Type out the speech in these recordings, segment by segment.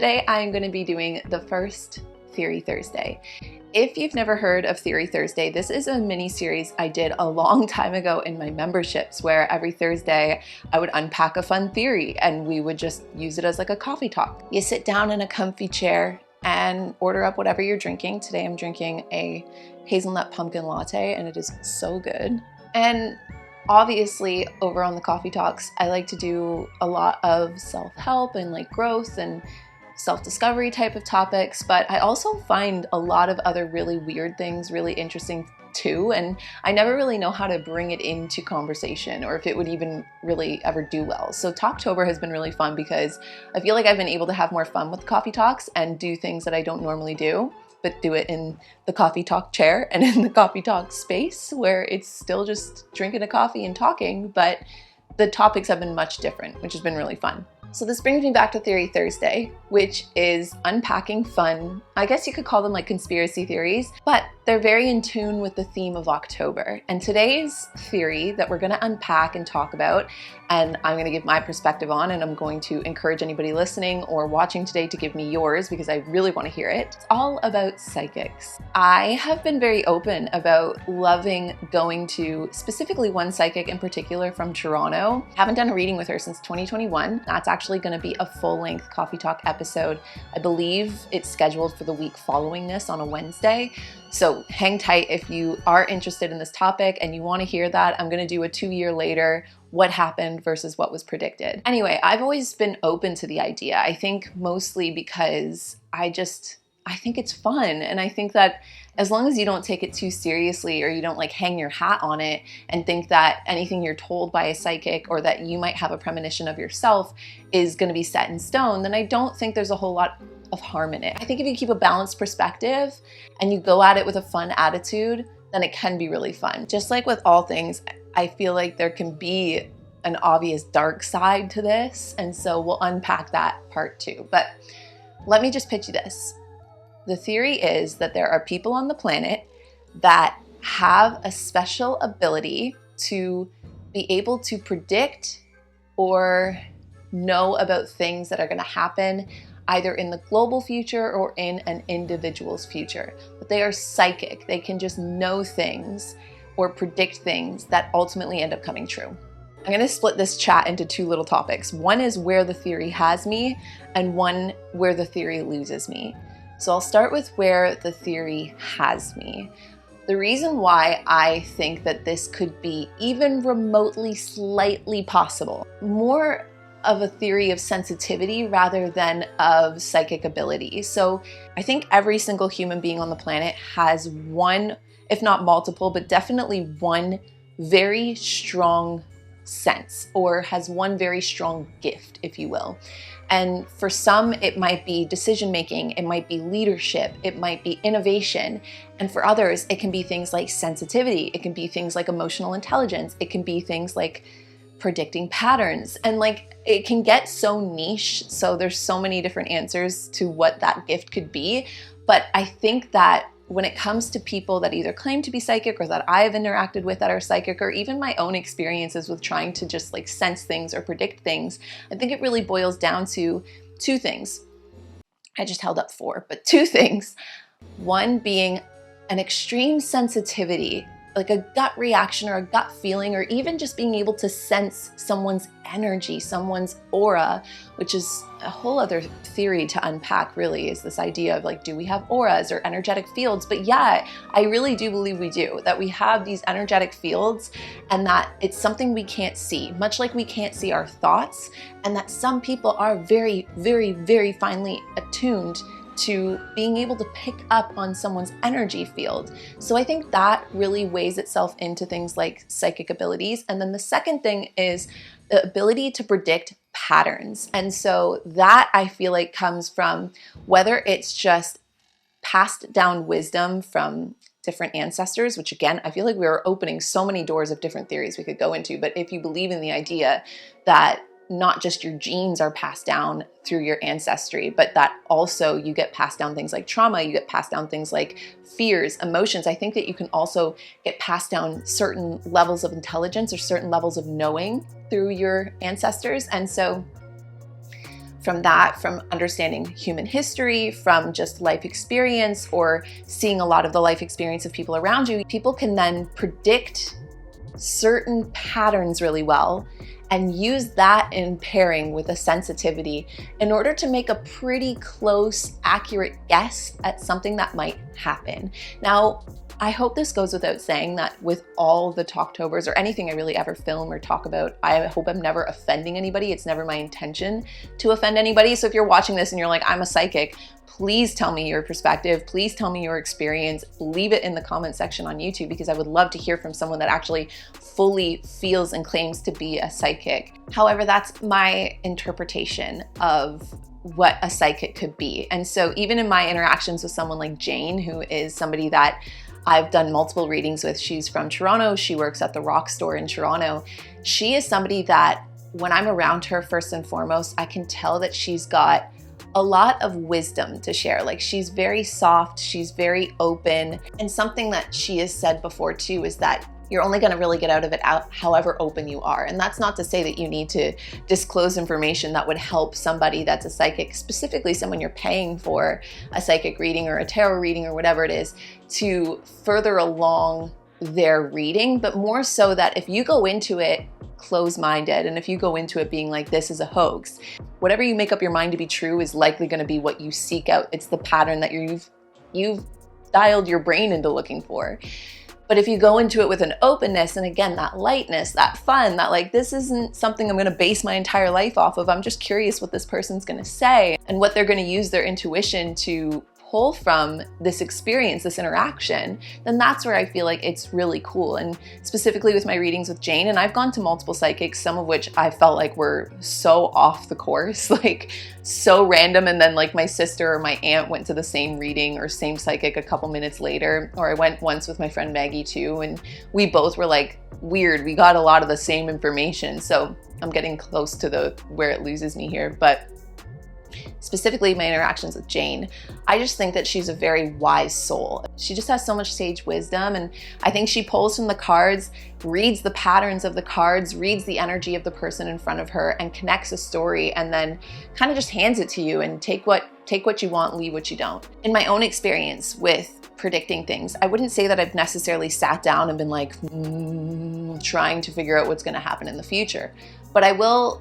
Today I'm going to be doing the first Theory Thursday. If you've never heard of Theory Thursday, this is a mini series I did a long time ago in my memberships where every Thursday I would unpack a fun theory and we would just use it as like a coffee talk. You sit down in a comfy chair and order up whatever you're drinking. Today I'm drinking a hazelnut pumpkin latte and it is so good. And obviously over on the coffee talks, I like to do a lot of self-help and like growth and self-discovery type of topics, but I also find a lot of other really weird things really interesting too, and I never really know how to bring it into conversation or if it would even really ever do well. So Talktober has been really fun because I feel like I've been able to have more fun with coffee talks and do things that I don't normally do, but do it in the coffee talk chair and in the coffee talk space where it's still just drinking a coffee and talking, but the topics have been much different, which has been really fun. So this brings me back to Theory Thursday, which is unpacking fun. I guess you could call them like conspiracy theories, but they're very in tune with the theme of October. And today's theory that we're gonna unpack and talk about, and I'm gonna give my perspective on, and I'm going to encourage anybody listening or watching today to give me yours because I really wanna hear it. It's all about psychics. I have been very open about loving going to specifically one psychic in particular from Toronto. I haven't done a reading with her since 2021. That's actually gonna be a full-length coffee talk episode. I believe it's scheduled for the week following this on a Wednesday. So hang tight if you are interested in this topic and you want to hear that. I'm going to do a 2 year later, what happened versus what was predicted. Anyway, I've always been open to the idea. I think mostly because I think it's fun. And I think that as long as you don't take it too seriously or you don't like hang your hat on it and think that anything you're told by a psychic or that you might have a premonition of yourself is going to be set in stone, then I don't think there's a whole lot of harm in it. I think if you keep a balanced perspective and you go at it with a fun attitude, then it can be really fun. Just like with all things, I feel like there can be an obvious dark side to this. And so we'll unpack that part too. But let me just pitch you this. The theory is that there are people on the planet that have a special ability to be able to predict or know about things that are going to happen either in the global future or in an individual's future. But they are psychic. They can just know things or predict things that ultimately end up coming true. I'm going to split this chat into two little topics. One is where the theory has me and one where the theory loses me. So I'll start with where the theory has me. The reason why I think that this could be even remotely slightly possible, more of a theory of sensitivity rather than of psychic ability. So I think every single human being on the planet has one, if not multiple, but definitely one very strong sense or has one very strong gift, if you will. And for some, it might be decision-making, it might be leadership, it might be innovation. And for others, it can be things like sensitivity, it can be things like emotional intelligence, it can be things like predicting patterns. And like, it can get so niche. So there's so many different answers to what that gift could be. But I think that when it comes to people that either claim to be psychic or that I've interacted with that are psychic, or even my own experiences with trying to just like sense things or predict things, I think it really boils down to two things. I just held up four, but two things. One being an extreme sensitivity, like a gut reaction or a gut feeling, or even just being able to sense someone's energy, someone's aura, which is a whole other theory to unpack really, is this idea of like, do we have auras or energetic fields? But yeah, I really do believe we do, that we have these energetic fields and that it's something we can't see, much like we can't see our thoughts, and that some people are very, very, very finely attuned to being able to pick up on someone's energy field. So I think that really weighs itself into things like psychic abilities. And then the second thing is the ability to predict patterns. And so that I feel like comes from whether it's just passed down wisdom from different ancestors, which again, I feel like we are opening so many doors of different theories we could go into. But if you believe in the idea that not just your genes are passed down through your ancestry, but that also you get passed down things like trauma, you get passed down things like fears, emotions. I think that you can also get passed down certain levels of intelligence or certain levels of knowing through your ancestors. And so from that, from understanding human history, from just life experience, or seeing a lot of the life experience of people around you, people can then predict certain patterns really well and use that in pairing with a sensitivity in order to make a pretty close, accurate guess at something that might happen. Now, I hope this goes without saying that with all the Talktobers or anything I really ever film or talk about, I hope I'm never offending anybody. It's never my intention to offend anybody. So if you're watching this and you're like, I'm a psychic, please tell me your perspective. Please tell me your experience. Leave it in the comment section on YouTube, because I would love to hear from someone that actually fully feels and claims to be a psychic. However, that's my interpretation of what a psychic could be. And so even in my interactions with someone like Jane, who is somebody that I've done multiple readings with, she's from Toronto, she works at the Rock Store in Toronto. She is somebody that when I'm around her, first and foremost, I can tell that she's got a lot of wisdom to share. Like, she's very soft, she's very open. And something that she has said before too is that you're only going to really get out of it however open you are. And that's not to say that you need to disclose information that would help somebody that's a psychic, specifically someone you're paying for a psychic reading or a tarot reading or whatever it is, to further along their reading, but more so that if you go into it closed-minded, and if you go into it being like, this is a hoax, whatever you make up your mind to be true is likely going to be what you seek out. It's the pattern that you've dialed your brain into looking for. But if you go into it with an openness, and again, that lightness, that fun, that like, this isn't something I'm going to base my entire life off of. I'm just curious what this person's going to say and what they're going to use their intuition to pull from this experience, this interaction, then that's where I feel like it's really cool. And specifically with my readings with Jane, and I've gone to multiple psychics, some of which I felt like were so off the course, like so random. And then like my sister or my aunt went to the same reading or same psychic a couple minutes later, or I went once with my friend Maggie too, and we both were like, weird, we got a lot of the same information. So I'm getting close to where it loses me here, but specifically my interactions with Jane, I just think that she's a very wise soul. She just has so much sage wisdom, and I think she pulls from the cards, reads the patterns of the cards, reads the energy of the person in front of her, and connects a story, and then kind of just hands it to you and take what you want, leave what you don't. In my own experience with predicting things, I wouldn't say that I've necessarily sat down and been like trying to figure out what's going to happen in the future, but I will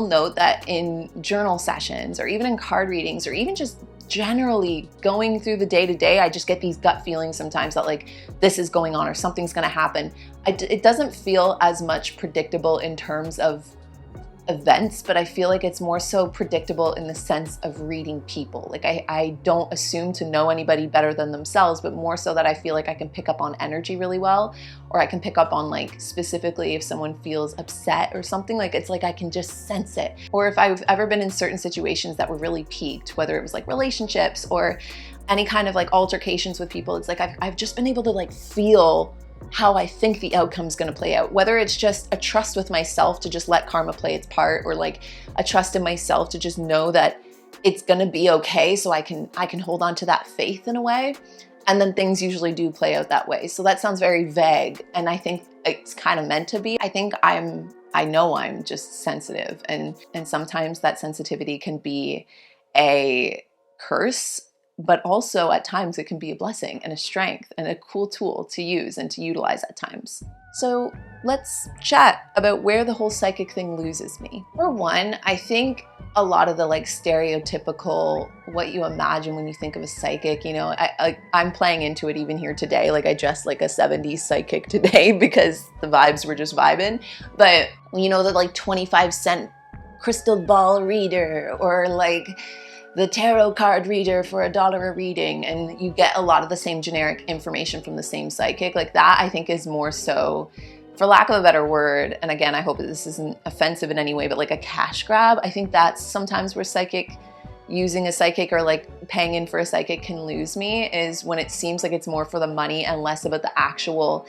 note that in journal sessions or even in card readings or even just generally going through the day-to-day, I just get these gut feelings sometimes that like this is going on or something's going to happen. It doesn't feel as much predictable in terms of events, but I feel like it's more so predictable in the sense of reading people. Like I don't assume to know anybody better than themselves, but more so that I feel like I can pick up on energy really well, or I can pick up on like specifically if someone feels upset or something, like it's like I can just sense it. Or if I've ever been in certain situations that were really peaked, whether it was like relationships or any kind of like altercations with people, it's like I've just been able to like feel how I think the outcome's going to play out, whether it's just a trust with myself to just let karma play its part, or like a trust in myself to just know that it's going to be okay, so I can hold on to that faith in a way. And then things usually do play out that way. So that sounds very vague, and I think it's kind of meant to be. I think I know I'm just sensitive, and sometimes that sensitivity can be a curse, but also at times it can be a blessing and a strength and a cool tool to use and to utilize at times. So let's chat about where the whole psychic thing loses me. For one, I think a lot of the like stereotypical, what you imagine when you think of a psychic, you know, I'm playing into it even here today. Like I dressed like a 70s psychic today because the vibes were just vibing. But you know, the like 25-cent crystal ball reader, or like the tarot card reader for $1 a reading, and you get a lot of the same generic information from the same psychic. Like that, I think, is more so, for lack of a better word, and again, I hope that this isn't offensive in any way, but like a cash grab. I think that's sometimes where using a psychic or like paying in for a psychic can lose me, is when it seems like it's more for the money and less about the actual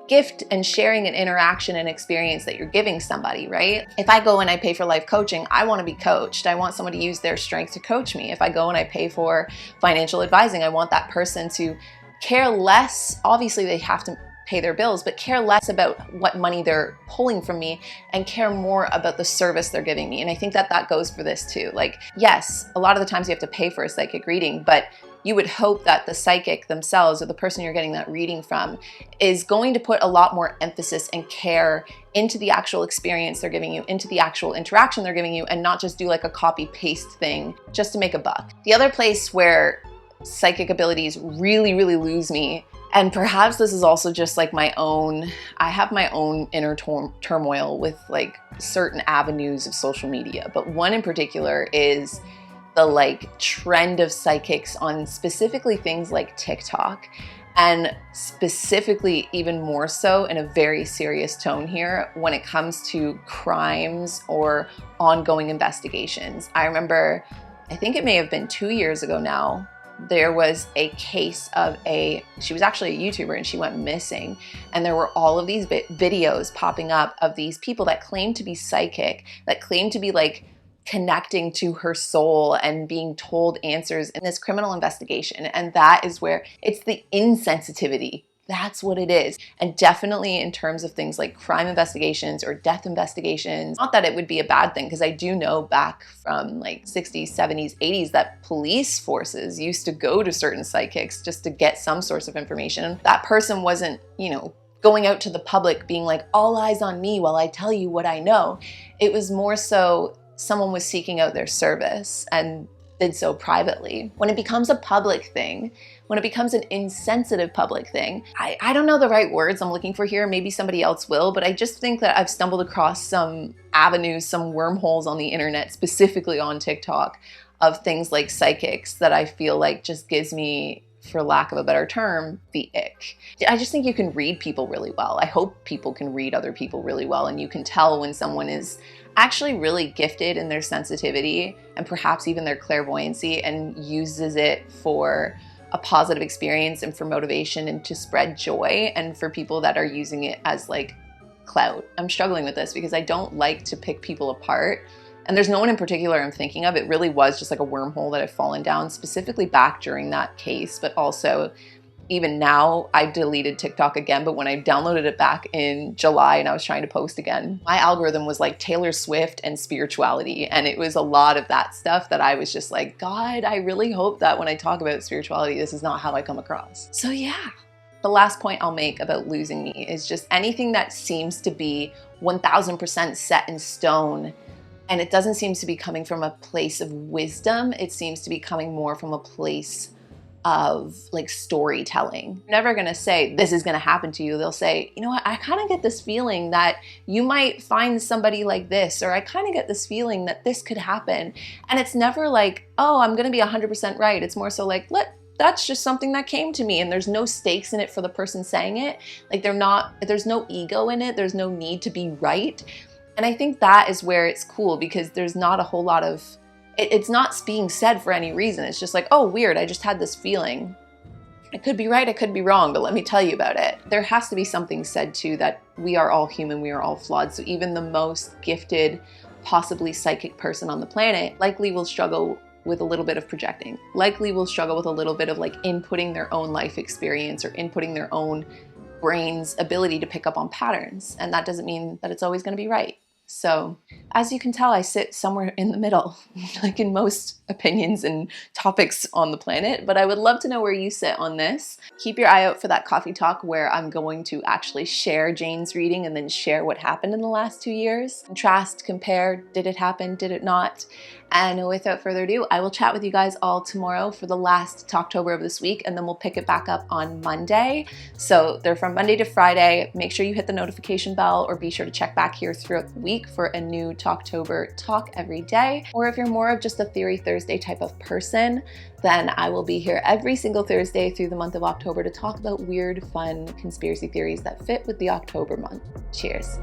gift and sharing and interaction and experience that you're giving somebody, right? If I go and I pay for life coaching, I want to be coached. I want someone to use their strength to coach me. If I go and I pay for financial advising, I want that person to care less. Obviously, they have to pay their bills, but care less about what money they're pulling from me and care more about the service they're giving me. And I think that that goes for this too. Like, yes, a lot of the times you have to pay for a psychic reading, but you would hope that the psychic themselves or the person you're getting that reading from is going to put a lot more emphasis and care into the actual experience they're giving you, into the actual interaction they're giving you, and not just do like a copy paste thing just to make a buck. The other place where psychic abilities really lose me, and perhaps this is also just like I have my own inner turmoil with like certain avenues of social media, but one in particular is the like trend of psychics on specifically things like TikTok, and specifically even more so in a very serious tone here when it comes to crimes or ongoing investigations. I remember, I think it may have been 2 years ago now, there was a case of she was actually a YouTuber and she went missing. And there were all of these videos popping up of these people that claimed to be psychic, that claimed to be like connecting to her soul and being told answers in this criminal investigation. And that is where it's the insensitivity. That's what it is. And definitely in terms of things like crime investigations or death investigations, not that it would be a bad thing, because I do know back from like 60s, 70s, 80s that police forces used to go to certain psychics just to get some source of information. That person wasn't, going out to the public being like, all eyes on me while I tell you what I know. It was more so someone was seeking out their service and did so privately. When it becomes a public thing, when it becomes an insensitive public thing, I don't know the right words I'm looking for here, maybe somebody else will, but I just think that I've stumbled across some avenues, some wormholes on the internet, specifically on TikTok, of things like psychics that I feel like just gives me, for lack of a better term, the ick. I just think you can read people really well. I hope people can read other people really well, and you can tell when someone is actually really gifted in their sensitivity and perhaps even their clairvoyancy and uses it for a positive experience and for motivation and to spread joy, and for people that are using it as like clout. I'm struggling with this because I don't like to pick people apart. And there's no one in particular I'm thinking of. It really was just like a wormhole that I've fallen down, specifically back during that case, but also even now. I deleted TikTok again, but when I downloaded it back in July and I was trying to post again, my algorithm was like Taylor Swift and spirituality. And it was a lot of that stuff that I was just like, God, I really hope that when I talk about spirituality, this is not how I come across. So yeah. The last point I'll make about losing me is just anything that seems to be 1000% set in stone, and it doesn't seem to be coming from a place of wisdom. It seems to be coming more from a place of like storytelling. They're never gonna say, this is gonna happen to you. They'll say, you know what, I kind of get this feeling that you might find somebody like this, or I kind of get this feeling that this could happen. And it's never like, oh, I'm gonna be 100% right. It's more so like, that's just something that came to me, and there's no stakes in it for the person saying it. Like there's no ego in it. There's no need to be right. And I think that is where it's cool, because there's not a whole lot of, it's not being said for any reason. It's just like, oh, weird, I just had this feeling. I could be right, I could be wrong, but let me tell you about it. There has to be something said too, that we are all human, we are all flawed. So even the most gifted, possibly psychic person on the planet likely will struggle with a little bit of projecting, likely will struggle with a little bit of like inputting their own life experience or inputting their own brain's ability to pick up on patterns. And that doesn't mean that it's always going to be right. So as you can tell, I sit somewhere in the middle, like in most opinions and topics on the planet, but I would love to know where you sit on this. Keep your eye out for that coffee talk where I'm going to actually share Jane's reading and then share what happened in the last 2 years. Contrast, compare, did it happen, did it not? And without further ado, I will chat with you guys all tomorrow for the last Talktober of this week, and then we'll pick it back up on Monday. So they're from Monday to Friday. Make sure you hit the notification bell, or be sure to check back here throughout the week for a new Talktober talk every day. Or if you're more of just a Theory Thursday type of person, then I will be here every single Thursday through the month of October to talk about weird, fun conspiracy theories that fit with the October month. Cheers.